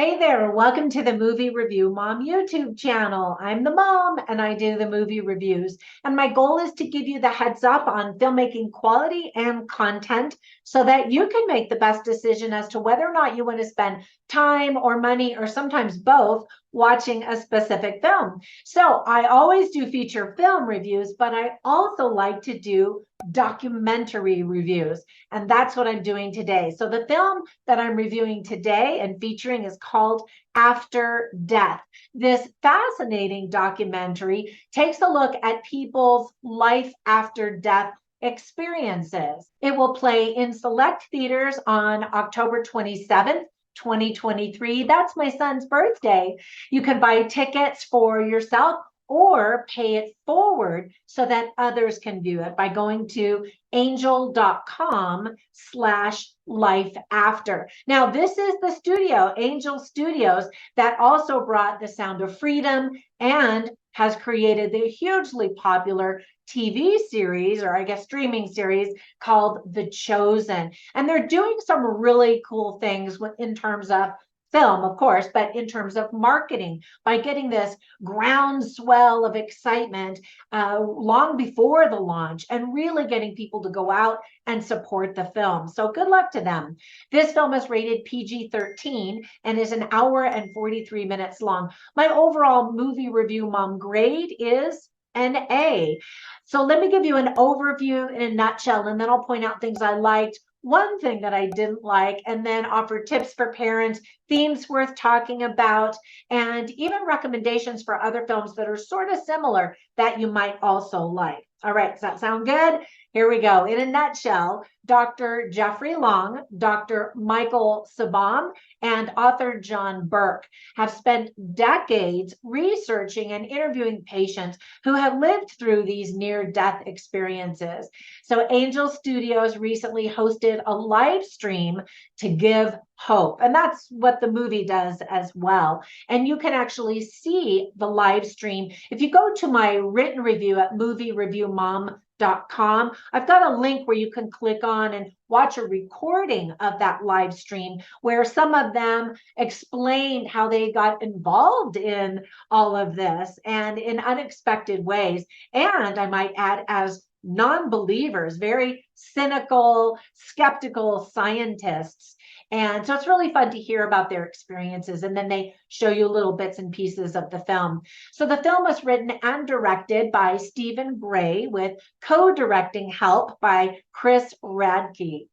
Hey there, welcome to the Movie Review Mom YouTube channel. I'm the mom and I do the movie reviews. And my goal is to give you the heads up on filmmaking quality and content so that you can make the best decision as to whether or not you want to spend time or money or sometimes both watching a specific film. So I always do feature film reviews, but I also like to do documentary reviews. And that's what I'm doing today. So the film that I'm reviewing today and featuring is called After Death. This fascinating documentary takes a look at people's life after death experiences. It will play in select theaters on October 27th. 2023. That's my son's birthday. You can buy tickets for yourself or pay it forward so that others can view it by going to angel.com/life after. Now, this is the studio, Angel Studios, that also brought The Sound of Freedom and has created the hugely popular TV series, or I guess streaming series, called The Chosen. And they're doing some really cool things in terms of film, of course, but in terms of marketing by getting this groundswell of excitement long before the launch and really getting people to go out and support the film. So good luck to them. This film is rated PG-13 and is an hour and 43 minutes long. My overall movie review mom grade is an A. So let me give you an overview in a nutshell, and then I'll point out things I liked, one thing that I didn't like, and then offer tips for parents, themes worth talking about, and even recommendations for other films that are sort of similar that you might also like. All right, does that sound good? Here we go. In a nutshell, Dr. Jeffrey Long, Dr. Michael Sabom, and author John Burke have spent decades researching and interviewing patients who have lived through these near-death experiences. So Angel Studios recently hosted a live stream to give hope. And that's what the movie does as well. And you can actually see the live stream. If you go to my written review at moviereviewmom.com, I've got a link where you can click on and watch a recording of that live stream where some of them explained how they got involved in all of this and in unexpected ways. And I might add, as non-believers, very cynical, skeptical scientists. And so it's really fun to hear about their experiences. And then they show you little bits and pieces of the film. So the film was written and directed by Stephen Gray with co-directing help by Chris Radke.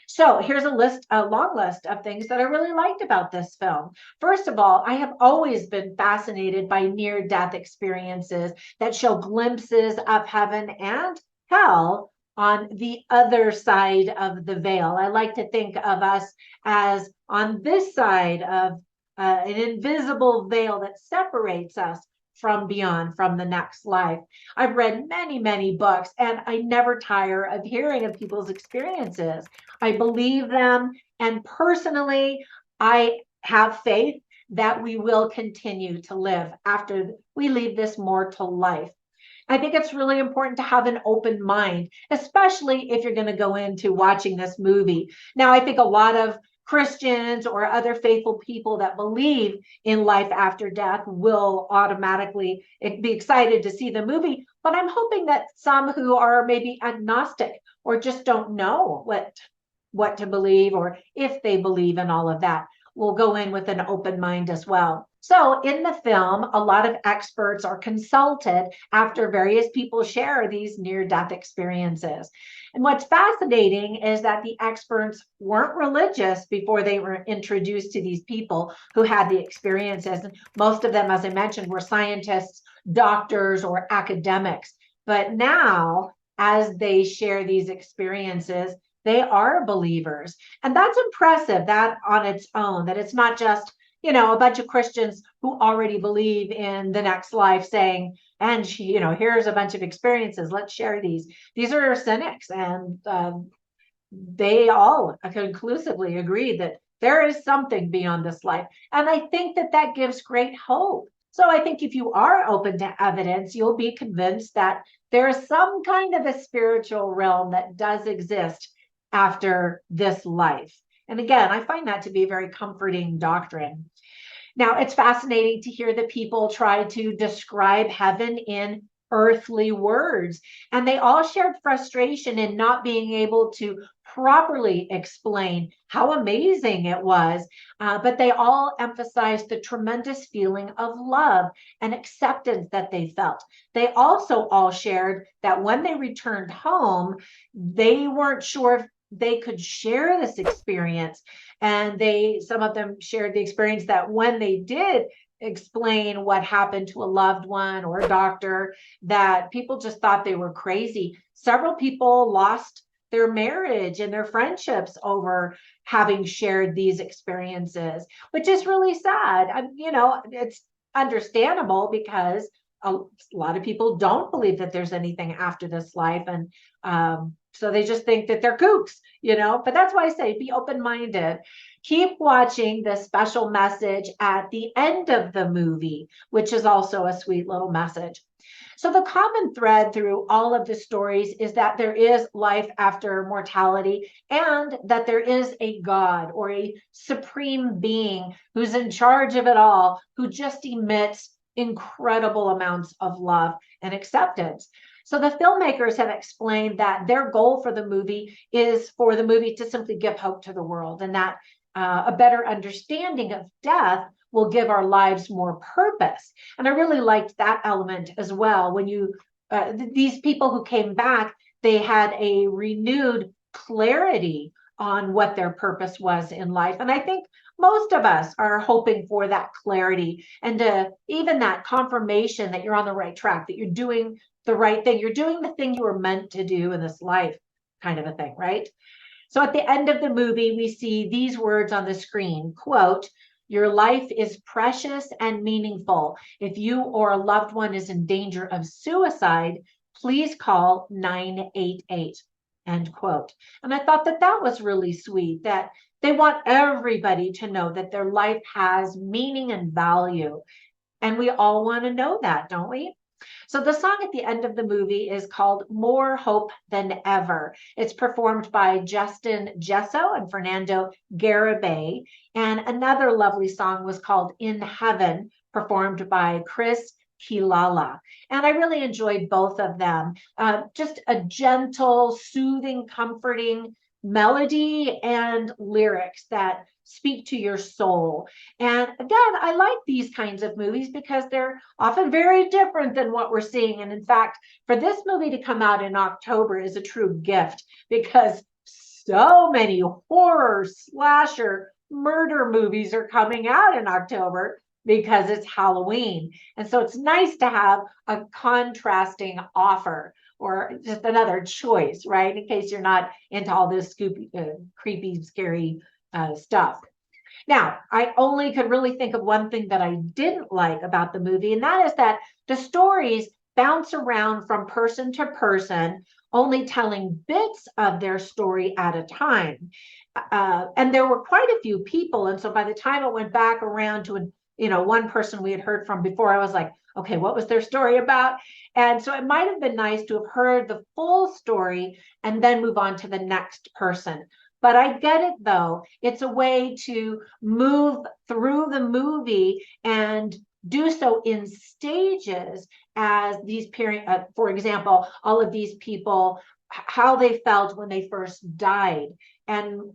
So here's a long list of things that I really liked about this film. First of all, I have always been fascinated by near-death experiences that show glimpses of heaven and hell on the other side of the veil. I like to think of us as on this side of an invisible veil that separates us from beyond, from the next life. I've read many, many books, and I never tire of hearing of people's experiences. I believe them, and personally, I have faith that we will continue to live after we leave this mortal life. I think it's really important to have an open mind, especially if you're going to go into watching this movie. Now, I think a lot of Christians or other faithful people that believe in life after death will automatically be excited to see the movie. But I'm hoping that some who are maybe agnostic or just don't know what to believe or if they believe in all of that will go in with an open mind as well. So in the film, a lot of experts are consulted after various people share these near-death experiences. And what's fascinating is that the experts weren't religious before they were introduced to these people who had the experiences. And most of them, as I mentioned, were scientists, doctors, or academics. But now, as they share these experiences, they are believers. And that's impressive, that on its own, that it's not just a bunch of Christians who already believe in the next life saying, and here's a bunch of experiences, let's share these. These are cynics, and they all conclusively agree that there is something beyond this life. And I think that gives great hope. So I think if you are open to evidence, you'll be convinced that there is some kind of a spiritual realm that does exist after this life. And again, I find that to be a very comforting doctrine. Now, it's fascinating to hear that people try to describe heaven in earthly words, and they all shared frustration in not being able to properly explain how amazing it was. But they all emphasized the tremendous feeling of love and acceptance that they felt. They also all shared that when they returned home, they weren't sure if they could share this experience. And some of them shared the experience that when they did explain what happened to a loved one or a doctor, that people just thought they were crazy. Several people lost their marriage and their friendships over having shared these experiences, which is really sad. It's understandable because a lot of people don't believe that there's anything after this life. And so they just think that they're kooks, but that's why I say be open-minded. Keep watching the special message at the end of the movie, which is also a sweet little message. So the common thread through all of the stories is that there is life after mortality and that there is a God or a supreme being who's in charge of it all, who just emits incredible amounts of love and acceptance. So the filmmakers have explained that their goal for the movie is for the movie to simply give hope to the world, and that a better understanding of death will give our lives more purpose. And I really liked that element as well. When these people who came back, they had a renewed clarity on what their purpose was in life. And I think most of us are hoping for that clarity and even that confirmation that you're on the right track, that you're doing the right thing. You're doing the thing you were meant to do in this life, kind of a thing, right? So at the end of the movie, we see these words on the screen, quote, "Your life is precious and meaningful. If you or a loved one is in danger of suicide, please call 988, end quote. And I thought that that was really sweet, that they want everybody to know that their life has meaning and value. And we all want to know that, don't we? So the song at the end of the movie is called More Hope Than Ever. It's performed by Justin Gesso and Fernando Garibay. And another lovely song was called In Heaven, performed by Chris Kilala. And I really enjoyed both of them. Just a gentle, soothing, comforting melody and lyrics that speak to your soul. And again, I like these kinds of movies because they're often very different than what we're seeing. And in fact, for this movie to come out in October is a true gift because so many horror, slasher, murder movies are coming out in October because it's Halloween. And so it's nice to have a contrasting offer or just another choice, right? In case you're not into all this creepy, scary stuff. Now, I only could really think of one thing that I didn't like about the movie, and that is that the stories bounce around from person to person, only telling bits of their story at a time. And there were quite a few people, and so by the time it went back around to one person we had heard from before, I was like, okay, what was their story about? And so it might have been nice to have heard the full story and then move on to the next person. But I get it, though. It's a way to move through the movie and do so in stages as these for example, all of these people, how they felt when they first died. And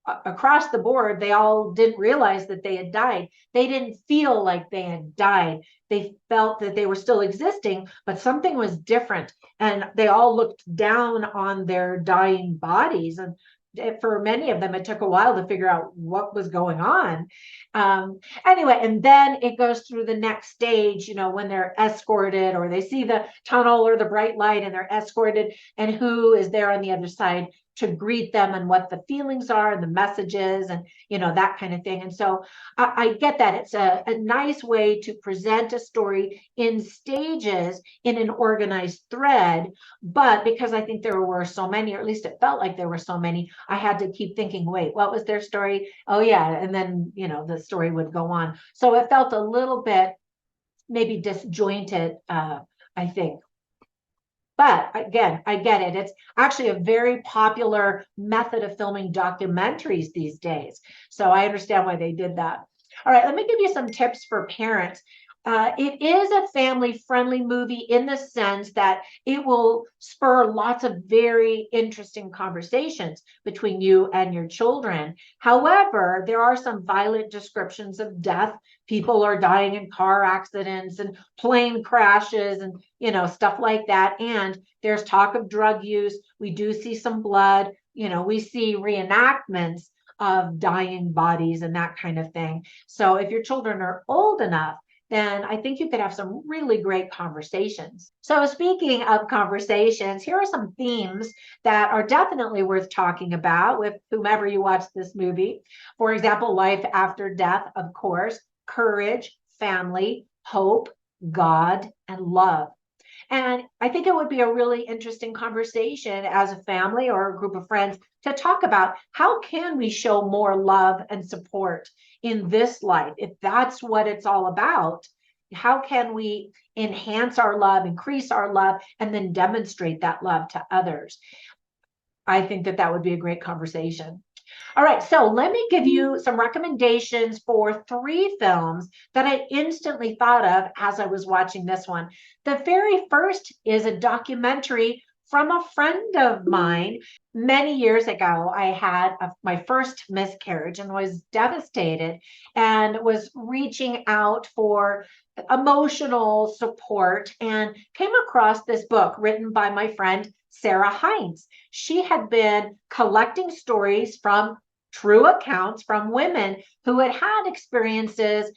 across the board, they all didn't realize that they had died. They didn't feel like they had died. They felt that they were still existing, but something was different. And they all looked down on their dying bodies. And for many of them, it took a while to figure out what was going on. Anyway, and then it goes through the next stage, when they're escorted or they see the tunnel or the bright light and they're escorted, and who is there on the other side to greet them and what the feelings are and the messages and that kind of thing. And so I get that it's a nice way to present a story in stages in an organized thread. But because I think there were so many, or at least it felt like there were so many, I had to keep thinking, wait, what was their story? Oh yeah. And then the story would go on. So it felt a little bit maybe disjointed, I think. But again, I get it. It's actually a very popular method of filming documentaries these days. So I understand why they did that. All right, let me give you some tips for parents. It is a family-friendly movie in the sense that it will spur lots of very interesting conversations between you and your children. However, there are some violent descriptions of death. People are dying in car accidents and plane crashes and, stuff like that. And there's talk of drug use. We do see some blood. We see reenactments of dying bodies and that kind of thing. So if your children are old enough, then I think you could have some really great conversations. So speaking of conversations, here are some themes that are definitely worth talking about with whomever you watch this movie. For example, life after death, of course, courage, family, hope, God, and love. And I think it would be a really interesting conversation as a family or a group of friends to talk about how can we show more love and support in this life? If that's what it's all about, how can we enhance our love, increase our love, and then demonstrate that love to others? I think that would be a great conversation. All right, so let me give you some recommendations for 3 films that I instantly thought of as I was watching this one. The very first is a documentary from a friend of mine. Many years ago, I had my first miscarriage and was devastated and was reaching out for emotional support and came across this book written by my friend Sarah Hines. She had been collecting stories from true accounts from women who had had experiences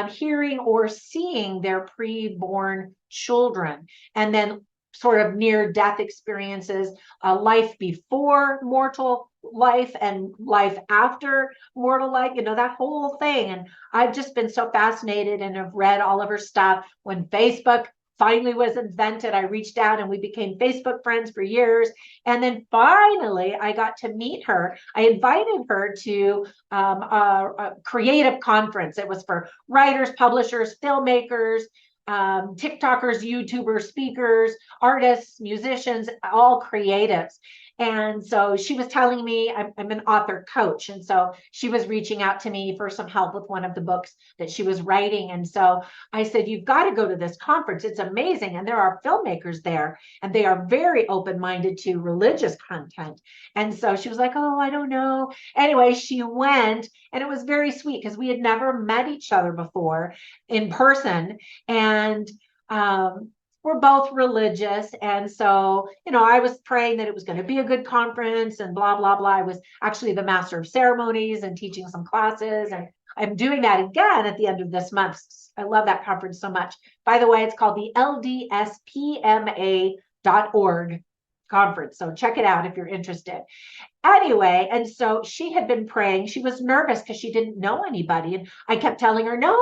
hearing or seeing their preborn children, and then sort of near death experiences, life before mortal life and life after mortal life, that whole thing. And I've just been so fascinated and have read all of her stuff. When Facebook finally was invented, I reached out and we became Facebook friends for years. And then finally, I got to meet her. I invited her to a creative conference. It was for writers, publishers, filmmakers, TikTokers, YouTubers, speakers, artists, musicians, all creatives. And so she was telling me, I'm an author coach. And so she was reaching out to me for some help with one of the books that she was writing. And so I said, you've got to go to this conference. It's amazing. And there are filmmakers there, and they are very open-minded to religious content. And so she was like, oh, I don't know. Anyway, she went, and it was very sweet because we had never met each other before in person. And we're both religious. And so, I was praying that it was going to be a good conference and blah, blah, blah. I was actually the master of ceremonies and teaching some classes. And I'm doing that again at the end of this month. I love that conference so much. By the way, it's called the LDSPMA.org conference. So check it out if you're interested. Anyway, and so she had been praying. She was nervous because she didn't know anybody. And I kept telling her, no,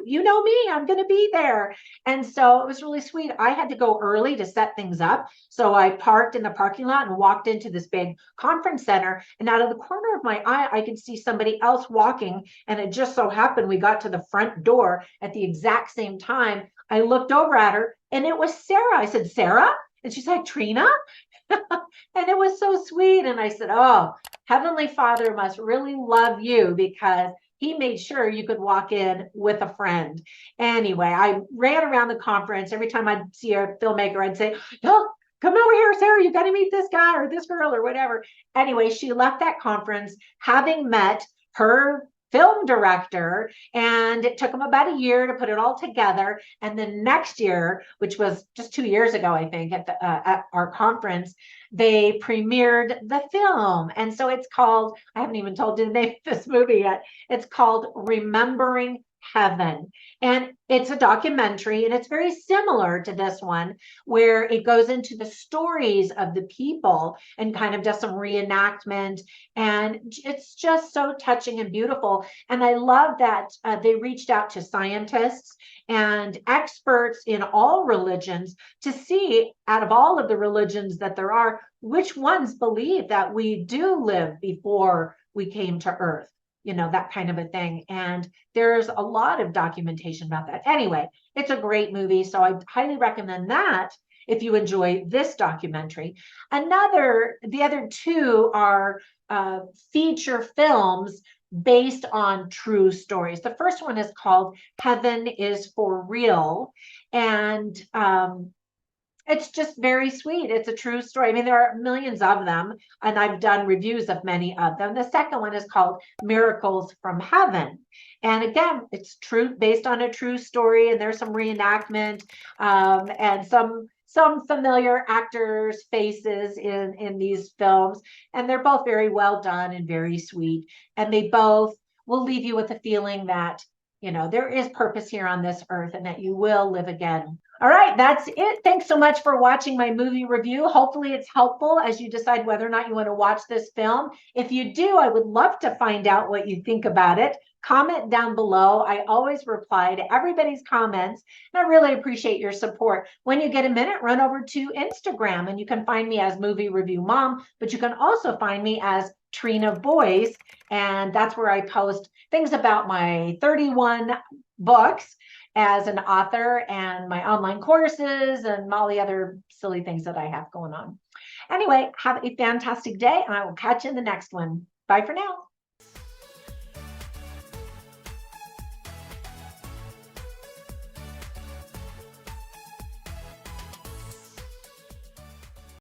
you know me, I'm going to be there. And so it was really sweet. I had to go early to set things up. So I parked in the parking lot and walked into this big conference center. And out of the corner of my eye, I could see somebody else walking. And it just so happened we got to the front door at the exact same time. I looked over at her and it was Sarah. I said, Sarah? And she's like, Trina? And it was so sweet. And I said, oh, Heavenly Father must really love you because he made sure you could walk in with a friend. Anyway, I ran around the conference. Every time I'd see a filmmaker, I'd say, oh, come over here, Sarah, you got to meet this guy or this girl or whatever. Anyway, she left that conference having met her film director, and it took them about a year to put it all together. And then next year, which was just 2 years ago, I think, at our conference, they premiered the film. And so it's called, I haven't even told you the name of this movie yet. It's called Remembering Heaven. And it's a documentary, and it's very similar to this one, where it goes into the stories of the people and kind of does some reenactment. And it's just so touching and beautiful. And I love that they reached out to scientists and experts in all religions to see, out of all of the religions that there are, which ones believe that we do live before we came to Earth. That kind of a thing. And there's a lot of documentation about that. Anyway, it's a great movie. So I highly recommend that if you enjoy this documentary. The other 2 are feature films based on true stories. The first one is called Heaven is for Real. And it's just very sweet. It's a true story. I mean, there are millions of them, and I've done reviews of many of them. The second one is called Miracles from Heaven. And again, it's true, based on a true story, and there's some reenactment and some familiar actors' faces in these films. And they're both very well done and very sweet. And they both will leave you with a feeling that, you know, there is purpose here on this earth and that you will live again. All right, that's it. Thanks so much for watching my movie review. Hopefully it's helpful as you decide whether or not you want to watch this film. If you do, I would love to find out what you think about it. Comment down below. I always reply to everybody's comments, and I really appreciate your support. When you get a minute, run over to Instagram, and you can find me as Movie Review Mom, but you can also find me as Trina Boice, and that's where I post things about my 31 books as an author and my online courses and all the other silly things that I have going on. Anyway, have a fantastic day, and I will catch you in the next one. Bye for now.